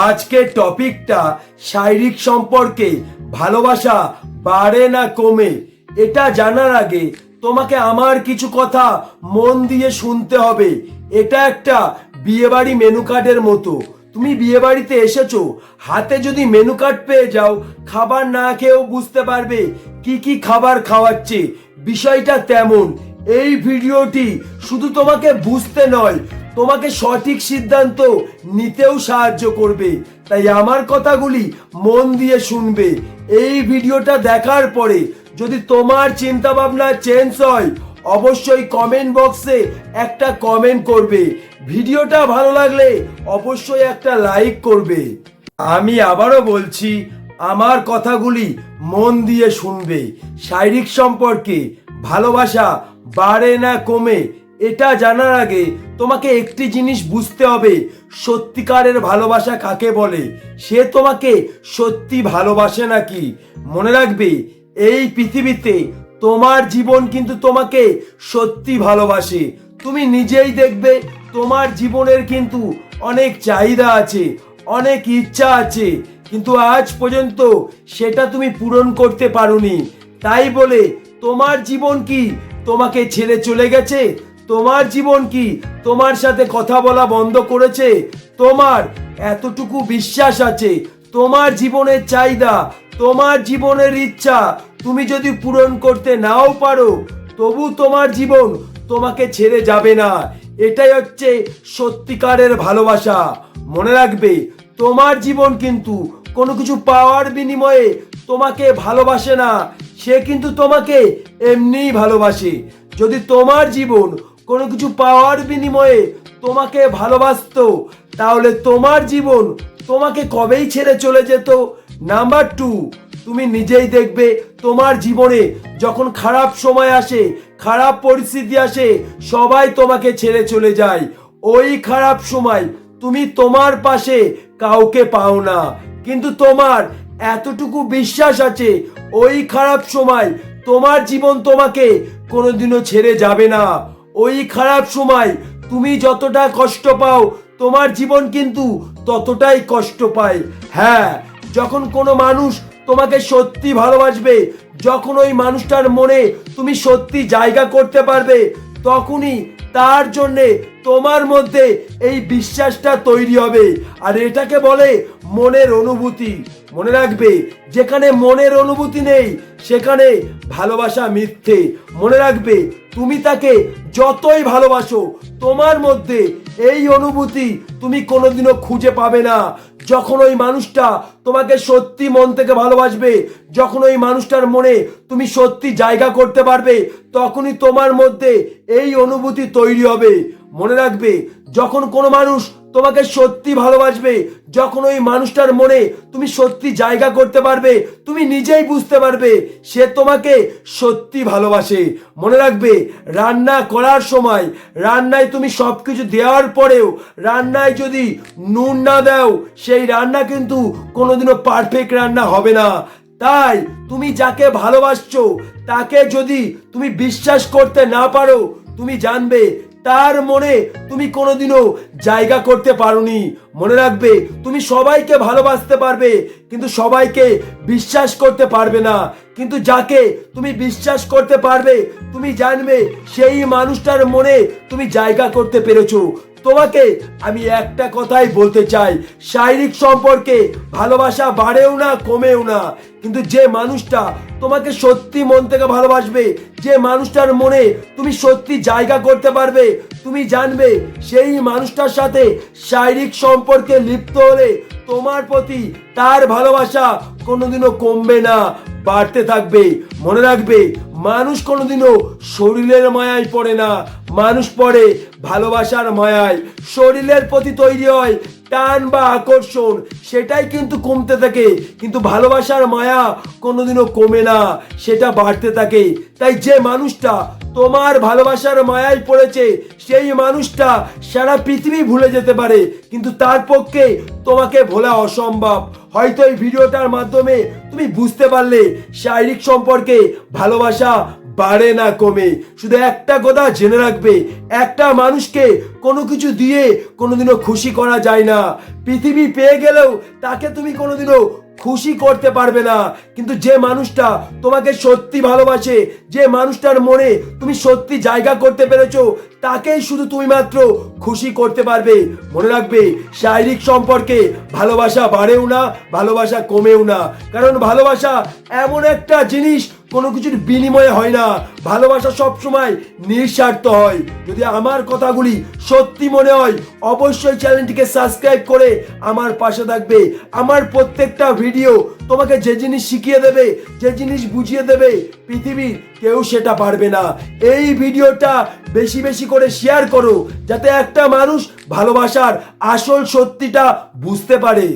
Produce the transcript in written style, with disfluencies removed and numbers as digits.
আজকের টপিকটা শারীরিক সম্পর্কে ভালোবাসা বাড়ে না কমে এটা জানার আগে তোমাকে আমার কিছু কথা মন দিয়ে শুনতে হবে। এটা একটা বিয়েবাড়ি মেনু কার্ডের মতো। তুমি বিয়ে বাড়িতে এসেছো, হাতে যদি মেনু কার্ড পেয়ে যাও, খাবার না খেয়েও বুঝতে পারবে কি কি খাবার খাওয়াচ্ছে। বিষয়টা তেমন। এই ভিডিওটি শুধু তোমাকে বুঝতে নয়, তোমাকে সঠিক সিদ্ধান্ত নিতেও সাহায্য করবে। তাই আমার কথাগুলি মন দিয়ে শুনবে। এই ভিডিওটা দেখার পরে যদি তোমার চিন্তা ভাবনা চেঞ্জ হয়, অবশ্যই কমেন্ট বক্সে একটা কমেন্ট করবে। ভিডিওটা ভালো লাগলে অবশ্যই একটা লাইক করবে। আমি আবারও বলছি, আমার কথাগুলি মন দিয়ে শুনবে। শারীরিক সম্পর্কে ভালোবাসা বাড়ে না কমে এটা জানার আগে তোমাকে একটি জিনিস বুঝতে হবে, সত্যিকারের ভালোবাসা কাকে বলে। সে তোমাকে সত্যি ভালোবাসে নাকি। মনে রাখবে, এই পৃথিবীতে তোমার জীবন কিন্তু তোমাকে সত্যি ভালোবাসে। তুমি নিজেই দেখবে তোমার জীবনের কিন্তু অনেক চাহিদা আছে, অনেক ইচ্ছা আছে, কিন্তু আজ পর্যন্ত সেটা তুমি পূরণ করতে পারোনি। তাই বলে তোমার জীবন কি তোমাকে ছেড়ে চলে গেছে? তোমার জীবন কি তোমার সাথে কথা বলা বন্ধ করেছে? তোমার এতটুকু বিশ্বাস আছে, তোমার জীবনের চাহিদা, তোমার জীবনের ইচ্ছা তুমি যদি পূরণ করতে নাও পারো, তবু তোমার জীবন তোমাকে ছেড়ে যাবে না। এটাই হচ্ছে সত্যিকারের ভালোবাসা। মনে রাখবে, তোমার জীবন কিন্তু কোনো কিছু পাওয়ার বিনিময়ে তোমাকে ভালোবাসে না, সে কিন্তু তোমাকে এমনিই ভালোবাসে। যদি তোমার জীবন কোনো কিছু পাওয়ার বিনিময়ে তোমাকে ভালোবাসতো, তাহলে তোমার জীবন তোমাকে কবেই ছেড়ে চলে যেত। নাম্বার 2, তুমি নিজেই দেখবে তোমার জীবনে যখন খারাপ সময় আসে, খারাপ পরিস্থিতি আসে, সবাই তোমাকে ছেড়ে চলে যায়। ওই খারাপ সময় তুমি তোমার পাশে কাউকে পাও না, কিন্তু তোমার এতটুকু বিশ্বাস আছে, ওই খারাপ সময় তোমার জীবন তোমাকে কোনোদিনও ছেড়ে যাবে না। ওই খারাপ সময় তুমি যতটা কষ্ট পাও, তোমার জীবন কিন্তু ততটাই কষ্ট পায়। হ্যাঁ, যখন কোনো মানুষ তোমাকে সত্যি ভালোবাসবে, যখন ওই মানুষটার মনে তুমি সত্যি জায়গা করতে পারবে, তখনই তার জন্যে তোমার মধ্যে এই বিশ্বাসটা তৈরি হবে। আর এটাকে বলে মনের অনুভূতি। মনে রাখবে, যেখানে মনের অনুভূতি নেই সেখানে ভালোবাসা মিথ্যে। মনে রাখবে, তুমি তাকে যতই ভালোবাসো, তোমার মধ্যে এই অনুভূতি তুমি কোনোদিনও খুঁজে পাবে না। যখন ওই মানুষটা তোমাকে সত্যি মন থেকে ভালোবাসবে, যখন ওই মানুষটার মনে তুমি সত্যি জায়গা করতে পারবে, তখনই তোমার মধ্যে এই অনুভূতি তৈরি হবে। মনে রাখবে, যখন কোনো মানুষ তোমাকে সত্যি ভালোবাসবে, যখন ওই মানুষটার মনে তুমি সত্যি জায়গা করতে পারবে, তুমি নিজেই বুঝতে পারবে সে তোমাকে সত্যি ভালোবাসে। মনে রাখবে, রান্না করার সময়, রান্নায় তুমি সবকিছু দেওয়ার পরেও রান্নায় যদি নুন না দাও, সেই রান্না কিন্তু কোনোদিনও পারফেক্ট রান্না হবে না। তাই তুমি যাকে ভালোবাসছো, তাকে যদি তুমি বিশ্বাস করতে না পারো, তুমি জানবে তার মনে তুমি কোনোদিনও জায়গা করতে পারোনি। মনে রাখবে, তুমি সবাইকে ভালোবাসতে পারবে, কিন্তু সবাইকে বিশ্বাস করতে পারবে না। কিন্তু যাকে তুমি বিশ্বাস করতে পারবে, তুমি জানবে সেই মানুষটার মনে তুমি জায়গা করতে পেরেছো। তোমাকে আমি একটা কথাই বলতে চাই, শারীরিক সম্পর্কে ভালোবাসা বাড়েও না কমেও না, কিন্তু যে মানুষটা তোমাকে সত্যি মন থেকে ভালোবাসবে, যে মানুষটার মনে তুমি সত্যি জায়গা করতে পারবে, তুমি জানবে সেই মানুষটার সাথে শারীরিক সম্পর্কে লিপ্ত হলে তোমার প্রতি তার ভালোবাসা কোনোদিনও কমবে না, বাড়তে থাকবে। মনে রাখবে, মানুষ কোনোদিনও শরীরের মায়ায় পড়ে না, মানুষ পড়ে ভালোবাসার মায়ায়। শরীরের প্রতি তৈরি হয় টান বা আকর্ষণ, সেটাই কিন্তু কমতে থাকে, কিন্তু ভালোবাসার মায়া কোনোদিনও কমে না, সেটা বাড়তে থাকে। তাই যে মানুষটা তোমার ভালোবাসার মায়ায় পড়েছে, সেই মানুষটা সারা পৃথিবী ভুলে যেতে পারে, কিন্তু তার পক্ষে তোমাকে ভোলা অসম্ভব। হয়তো এই ভিডিওটার মাধ্যমে তুমি বুঝতে পারলে শারীরিক সম্পর্কে ভালোবাসা বাড়ে না কমে। শুধু একটা কথা জেনে রাখবে, একটা মানুষকে কোনো কিছু দিয়ে কোনোদিনও খুশি করা যায় না। পৃথিবী পেয়ে গেলেও তাকে তুমি কোনোদিনও খুশি করতে পারবে না, কিন্তু যে মানুষটা তোমাকে সত্যি ভালোবাসে, যে মানুষটার মনে তুমি সত্যি জায়গা করতে পেরেছো, তাকেই শুধু তুমি মাত্র খুশি করতে পারবে। মনে রাখবে, শারীরিক সম্পর্কে ভালোবাসা বাড়েও না, ভালোবাসা কমেও না। কারণ ভালোবাসা এমন একটা জিনিস, কোনো কিছুর বিনিময়ে হয় না। ভালোবাসা সবসময় নিঃস্বার্থ হয়। যদি আমার কথাগুলি সত্যি মনে হয়, অবশ্যই চ্যানেলটিকে সাবস্ক্রাইব করে আমার পাশে থাকবে। আমার প্রত্যেকটা ভিডিও তোমাকে যে জিনিস শিখিয়ে দেবে, যে জিনিস বুঝিয়ে দেবে, পৃথিবীর কেউ সেটা পারবে না। এই ভিডিওটা বেশি বেশি করে শেয়ার করো, যাতে একটা মানুষ ভালোবাসার আসল সত্যিটা বুঝতে পারে।